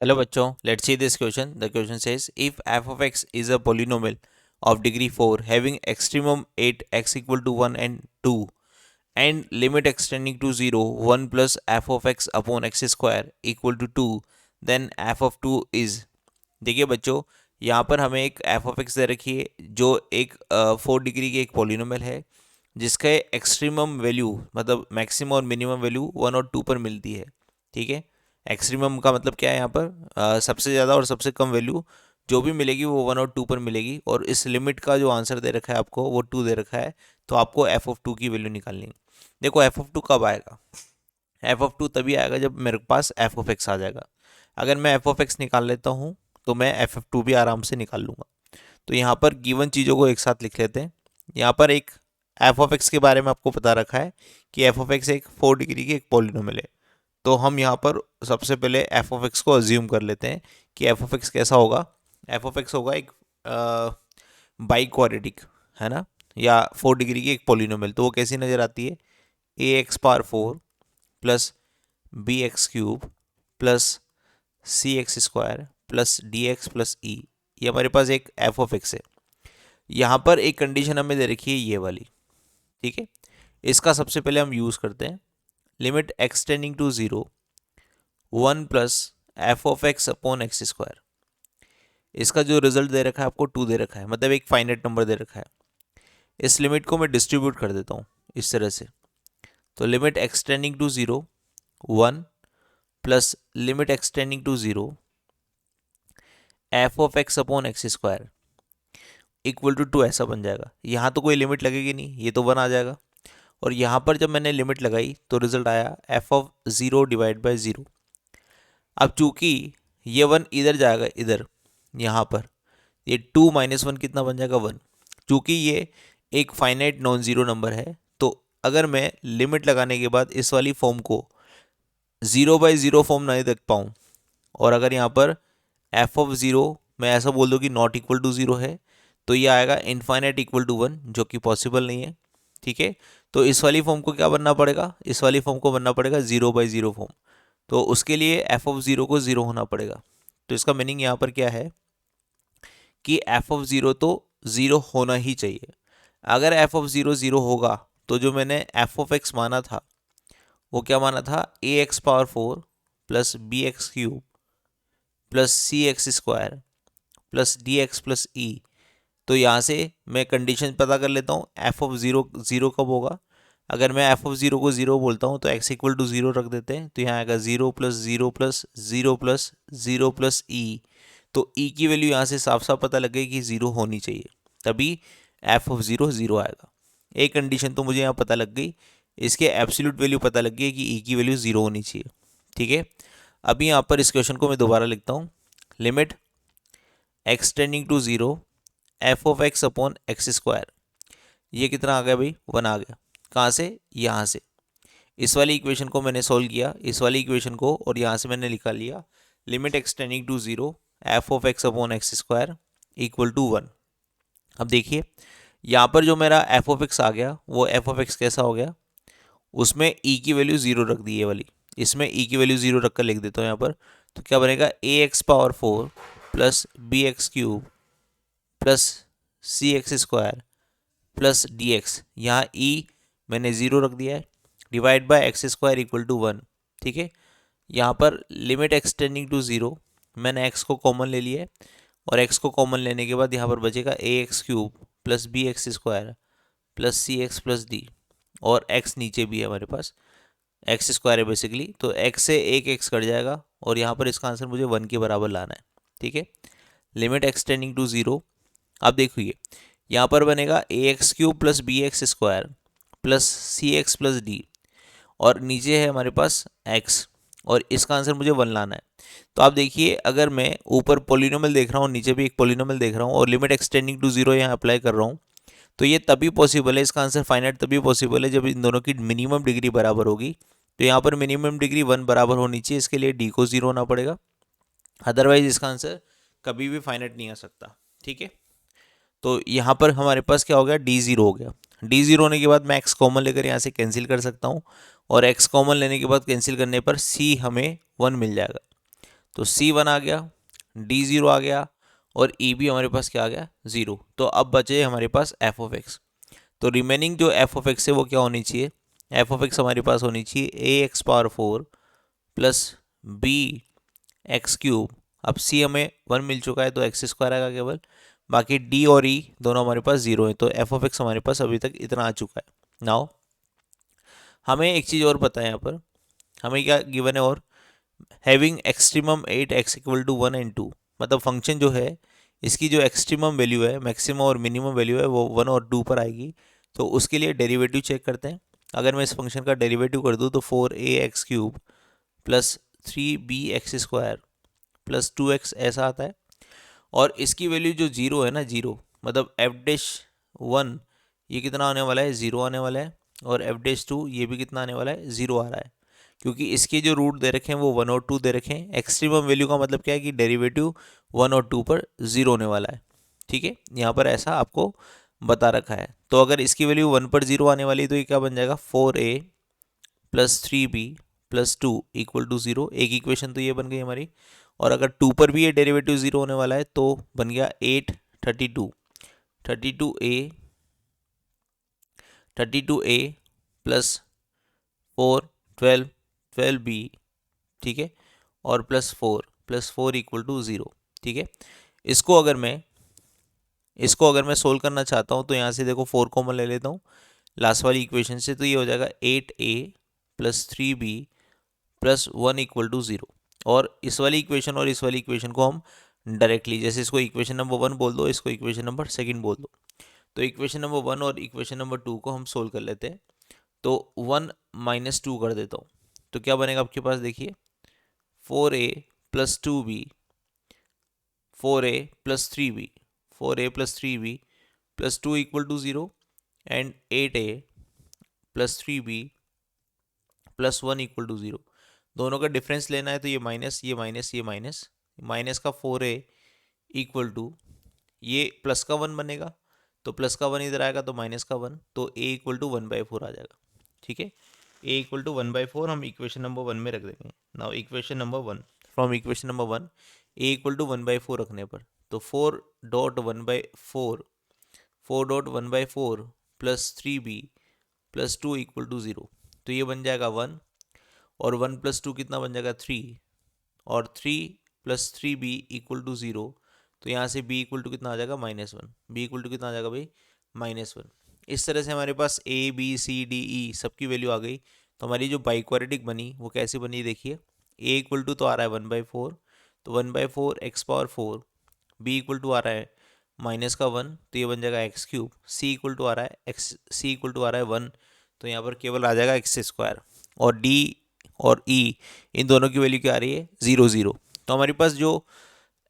Hello बच्चों, let's see this question. The question says if f of x is a polynomial of degree 4 having extremum 8 x equal to 1 and 2 and limit extending to 0 1 plus f of x upon x square equal to 2 then f of 2 is। देखिए बच्चों, यहाँ पर हमें एक f of x दे रखी है जो एक 4 डिग्री की एक पोलिनोमियल है जिसका एक्सट्रीमम वैल्यू मतलब मैक्सिमम और मिनिमम वैल्यू 1 और 2 पर मिलती है। ठीक है, एक्सट्रीमम का मतलब क्या है यहाँ पर सबसे ज़्यादा और सबसे कम वैल्यू जो भी मिलेगी वो 1 और 2 पर मिलेगी, और इस लिमिट का जो आंसर दे रखा है आपको वो 2 दे रखा है। तो आपको एफ ऑफ 2 की वैल्यू निकालनी है। देखो एफ ऑफ 2 कब आएगा, एफ ऑफ 2 तभी आएगा जब मेरे पास एफ ऑफ एक्स आ जाएगा। अगर मैं एफ ऑफ एक्स निकाल लेता हूँ तो मैं एफ ऑफ 2 भी आराम से निकाल लूँगा। तो यहाँ पर गिवन चीज़ों को एक साथ लिख लेते हैं। यहाँ पर एक एफ ऑफ एक्स के बारे में आपको पता रखा है कि एफ ऑफ एक्स एक 4 डिग्री की एक पॉलिनोमियल है। तो हम यहाँ पर सबसे पहले एफ ऑफ एक्स को अज्यूम कर लेते हैं कि एफ ऑफ एक्स कैसा होगा। एफ ऑफ एक्स होगा एक बाई क्वाड्रेटिक, है ना, या 4 डिग्री की एक पॉलिनोमियल। तो वो कैसी नज़र आती है, a x power 4 plus b x cube plus c x square plus d x plus e. ये हमारे पास एक एफ ऑफ एक्स है। यहाँ पर एक कंडीशन हमें दे रखी है ये वाली। ठीक है, इसका सबसे पहले हम यूज़ करते हैं। Limit extending to 0 1 plus F of X upon X square. इसका जो रिजल्ट दे रखा है आपको 2 दे रखा है, मतलब एक फाइनाइट नंबर दे रखा है। इस लिमिट को मैं डिस्ट्रीब्यूट कर देता हूँ इस तरह से। तो limit extending to 0 1 plus limit extending to 0 F of X upon X square equal to 2 ऐसा बन जाएगा। यहाँ तो कोई लिमिट लगेगी नहीं, ये तो 1 आ जाएगा। और यहाँ पर जब मैंने लिमिट लगाई तो रिजल्ट आया एफ ऑफ 0 डिवाइड बाई 0। अब चूंकि ये 1 इधर जाएगा, इधर यहाँ पर ये 2 माइनस 1 कितना बन जाएगा 1। चूंकि ये एक फाइनाइट नॉन ज़ीरो नंबर है तो अगर मैं लिमिट लगाने के बाद इस वाली फॉर्म को 0/0 फॉर्म नहीं देख पाऊँ, और अगर यहाँ पर एफ ऑफ 0 मैं ऐसा बोल दूँ कि नॉट इक्वल टू 0 है, तो ये आएगा इनफाइनाइट इक्वल टू 1, जो कि पॉसिबल नहीं है। ठीक है, तो इस वाली फॉर्म को क्या बनना पड़ेगा, इस वाली फॉर्म को बनना पड़ेगा 0/0 फॉर्म। तो उसके लिए एफ ऑफ 0 को 0 होना पड़ेगा। तो इसका मीनिंग यहाँ पर क्या है कि एफ ऑफ 0 तो 0 होना ही चाहिए। अगर एफ ऑफ 0 0 होगा तो जो मैंने एफ ऑफ एक्स माना था वो क्या माना था, a x power 4 plus b x cube plus c x square plus d x plus e. तो यहाँ से मैं कंडीशन पता कर लेता हूँ एफ ऑफ 0 0 कब होगा। अगर मैं एफ ऑफ 0 को 0 बोलता हूँ तो एक्स इक्वल टू 0 रख देते हैं, तो यहाँ आएगा 0 plus 0 plus 0 plus 0 plus e. तो ई की वैल्यू यहाँ से साफ साफ पता लग गई कि 0 होनी चाहिए, तभी एफ ऑफ 0 0 आएगा। एक कंडीशन तो मुझे यहाँ पता लग गई, इसके एब्सोल्यूट वैल्यू पता लग गई कि ई की वैल्यू 0 होनी चाहिए। ठीक है, अभी यहाँ पर इस क्वेश्चन को मैं दोबारा लिखता हूँ। Limit extending to 0 F of X upon X square, ये कितना आ गया भाई, 1 आ गया। कहाँ से, यहाँ से। इस वाली इक्वेशन को मैंने सॉल्व किया, इस वाली इक्वेशन को, और यहाँ से मैंने लिखा लिया limit extending to 0 F of X upon X square equal to 1। अब देखिए यहाँ पर जो मेरा एफ ऑफ एक्स आ गया वो एफ ऑफ एक्स कैसा हो गया, उसमें ई की वैल्यू 0 रख दी, ये वाली, इसमें ई की वैल्यू 0 रख कर लिख देता हूँ यहाँ पर। तो क्या बनेगा, a x power 4 plus b x cube plus c x square plus d x, यहाँ ई मैंने 0 रख दिया है, divide by x square equal to 1। ठीक है, यहाँ पर लिमिट एक्सटेंडिंग टू 0 मैंने एक्स को कॉमन ले लिया है, और एक्स को कॉमन लेने के बाद यहाँ पर बचेगा a x cube plus b x square plus c x plus d, और एक्स नीचे भी है हमारे पास, एक्स स्क्वायर है बेसिकली, तो एक्स से एक एक्स कट जाएगा, और यहाँ पर इसका आंसर मुझे 1 के बराबर लाना है। ठीक है, लिमिट एक्सटेंडिंग टू 0। अब देखिए यहाँ पर बनेगा a x cube plus b x square plus c x plus d, और नीचे है हमारे पास एक्स, और इसका आंसर मुझे 1 लाना है। तो आप देखिए अगर मैं ऊपर पोलिनोमियल देख रहा हूँ, नीचे भी एक पोलिनोमियल देख रहा हूँ, और लिमिट एक्सटेंडिंग टू 0 यहाँ अप्लाई कर रहा हूँ, तो ये तभी पॉसिबल है, इसका आंसर फाइनाइट तभी पॉसिबल है जब इन दोनों की मिनिमम डिग्री बराबर होगी। तो यहाँ पर मिनिमम डिग्री 1 बराबर होनी चाहिए, इसके लिए डी को 0 होना पड़ेगा, अदरवाइज इसका आंसर कभी भी फाइनाइट नहीं आ सकता। ठीक है, तो यहाँ पर हमारे पास क्या हो गया, डी 0 हो गया। डी 0 होने के बाद मैं एक्स कॉमन लेकर यहाँ से कैंसिल कर सकता हूँ, और एक्स कॉमन लेने के बाद कैंसिल करने पर सी हमें 1 मिल जाएगा। तो C1 आ गया, D0 आ गया और E भी हमारे पास क्या आ गया, 0। तो अब बचे हमारे पास एफ ऑफ एक्स। तो रिमेनिंग जो एफ ऑफ एक्स है वो क्या होनी चाहिए, एफ ऑफ एक्स हमारे पास होनी चाहिए a x power 4 plus b x cube. अब सी हमें 1 मिल चुका है तो एक्स स्क्वायर आएगा केवल, बाकी डी और ई दोनों हमारे पास 0 है, तो एफ ऑफ एक्स हमारे पास अभी तक इतना आ चुका है। नाउ हमें एक चीज़ और पता है, यहाँ पर हमें क्या गिवन है, और having extremum 8x equal to 1 and 2, मतलब फंक्शन जो है इसकी जो एक्सट्रीमम वैल्यू है, मैक्सिमम और मिनिमम वैल्यू है वो 1 और 2 पर आएगी। तो उसके लिए डेरिवेटिव चेक करते हैं। अगर मैं इस फंक्शन का डेरिवेटिव कर दूँ तो 4ax cube plus 3bx square plus 2x ऐसा आता है, और इसकी वैल्यू जो 0 है ना, 0 मतलब एफ डैश 1 ये कितना आने वाला है, 0 आने वाला है, और एफ डैश 2 ये भी कितना आने वाला है, 0 आ रहा है, क्योंकि इसके जो रूट दे रखे हैं वो 1 और 2 दे रखे हैं। एक्सट्रीमम वैल्यू का मतलब क्या है कि डेरिवेटिव 1 और 2 पर 0 होने वाला है। ठीक है, यहाँ पर ऐसा आपको बता रखा है। तो अगर इसकी वैल्यू 1 पर 0 आने वाली है तो ये क्या बन जाएगा, 4a plus 3b plus 2 equal to 0। एक इक्वेशन तो ये बन गई हमारी। और अगर 2 पर भी ये डेरिवेटिव 0 होने वाला है तो बन गया 8 32a प्लस 4 12b, ठीक है, और प्लस 4 इक्वल टू 0। ठीक है, इसको अगर मैं सोल्व करना चाहता हूँ तो यहाँ से देखो 4 कॉमन ले लेता हूँ लास्ट वाली इक्वेशन से, तो ये हो जाएगा 8a plus 3b plus 1 equal to 0। और इस वाली इक्वेशन और इस वाली इक्वेशन को हम डायरेक्टली, जैसे इसको इक्वेशन नंबर 1 बोल दो, इसको इक्वेशन नंबर 2 बोल दो, तो इक्वेशन नंबर 1 और इक्वेशन नंबर 2 को हम सोल्व कर लेते हैं। तो 1 माइनस 2 कर देता हूँ, तो क्या बनेगा आपके पास, देखिए 4a plus 2b 4a plus 3b 4a plus 3b plus 2 equal to 0 and 8a plus 3b plus 1 equal to 0। दोनों का डिफरेंस लेना है तो ये माइनस ये माइनस ये माइनस, माइनस का 4a इक्वल टू ये प्लस का 1 बनेगा, तो प्लस का 1 इधर आएगा तो माइनस का 1, तो a इक्वल टू 1/4 आ जाएगा। ठीक है, a इक्वल टू 1/4 हम इक्वेशन नंबर 1 में रख देंगे। Now equation number 1, from equation number 1 a equal to 1/4 रखने पर, तो 4.1/4 plus 3b plus 2 equal to 0, तो ये बन जाएगा 1, और 1 प्लस 2 कितना बन जाएगा 3, और 3 प्लस 3b इक्वल टू 0, तो यहाँ से b इक्वल टू कितना आ जाएगा, -1। b इक्वल टू कितना आ जाएगा भाई, -1। इस तरह से हमारे पास a b c d e सबकी वैल्यू आ गई। तो हमारी जो बाइक्वाड्रेटिक बनी वो कैसे बनी, देखिए a इक्वल टू तो आ रहा है 1/4, तो 1/4 x power 4, b equal to आ रहा है माइनस का 1, तो ये बन जाएगा x cube, c equal to आ रहा है c इक्वल टू आ रहा है 1, तो यहाँ पर केवल आ जाएगा एक्स स्क्वायर, और d और e इन दोनों की वैल्यू क्या आ रही है, 0 0। तो हमारे पास जो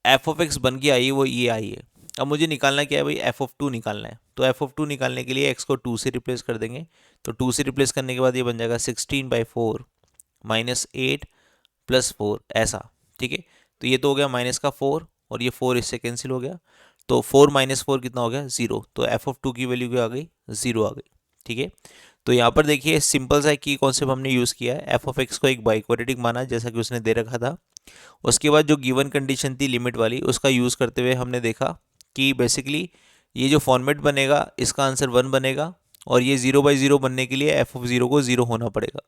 एफ ऑफ एक्स बन के आई है वो ये आई है। अब मुझे निकालना क्या है भाई, एफ ऑफ 2 निकालना है। तो एफ ऑफ 2 निकालने के लिए एक्स को 2 से रिप्लेस कर देंगे, तो 2 से रिप्लेस करने के बाद ये बन जाएगा 16/4 माइनस 8 प्लस 4 ऐसा। ठीक है, तो ये तो हो गया माइनस का 4, और ये 4 इससे कैंसिल हो गया, तो 4 माइनस 4 कितना हो गया, 0। तो एफ ऑफ 2 की वैल्यू क्या आ गई, 0 आ गई। ठीक है, तो यहाँ पर देखिए सिंपल सा की कॉन्सेप्ट हमने यूज़ किया है, एफ ऑफ एक्स को एक बाइक्वाड्रेटिक माना जैसा कि उसने दे रखा था। उसके बाद जो गिवन कंडीशन थी लिमिट वाली, उसका यूज़ करते हुए हमने देखा कि बेसिकली ये जो फॉर्मेट बनेगा इसका आंसर 1 बनेगा, और ये 0/0 बनने के लिए एफ ऑफ 0 को 0 होना पड़ेगा।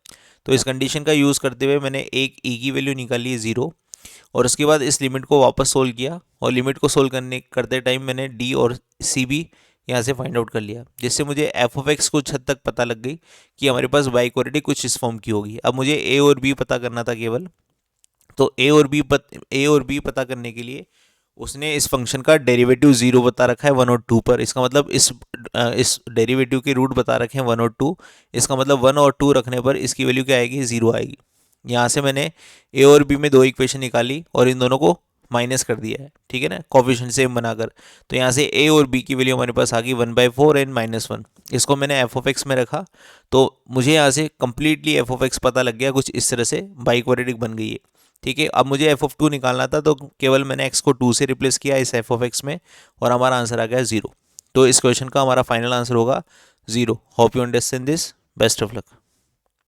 तो इस कंडीशन का यूज़ करते हुए मैंने एक ई की वैल्यू निकाली है 0, और उसके बाद इस लिमिट को वापस सोल्व किया, और लिमिट को सोल्व करते टाइम मैंने डी और सी भी यहाँ से फाइंड आउट कर लिया, जिससे मुझे एफ ऑफ एक्स कुछ हद तक पता लग गई कि हमारे पास बाइक्वाड्रेटिक कुछ इस फॉर्म की होगी। अब मुझे ए और बी पता करना था केवल, तो ए और बी पता करने के लिए उसने इस फंक्शन का डेरिवेटिव 0 बता रखा है 1 और 2 पर। इसका मतलब इस डेरिवेटिव के रूट बता रखे हैं 1 और 2, इसका मतलब 1 और 2 रखने पर इसकी वैल्यू क्या आएगी, 0 आएगी। यहाँ से मैंने ए और बी में 2 इक्वेशन निकाली और इन दोनों को माइनस कर दिया है, ठीक है ना, कोफिशिएंट सेम बनाकर। तो यहाँ से ए और बी की वैल्यू हमारे पास आ गई 1/4 एंड -1। इसको मैंने एफ ऑफ एक्स में रखा, तो मुझे यहाँ से कंप्लीटली एफ ऑफ एक्स पता लग गया, कुछ इस तरह से बाइक्वाड्रेटिक बन गई है। ठीक है, अब मुझे एफ ऑफ 2 निकालना था, तो केवल मैंने एक्स को 2 से रिप्लेस किया इस एफ ऑफ एक्स में, और हमारा आंसर आ गया 0। तो इस क्वेश्चन का हमारा फाइनल आंसर होगा 0। Hope you understand this, best of luck.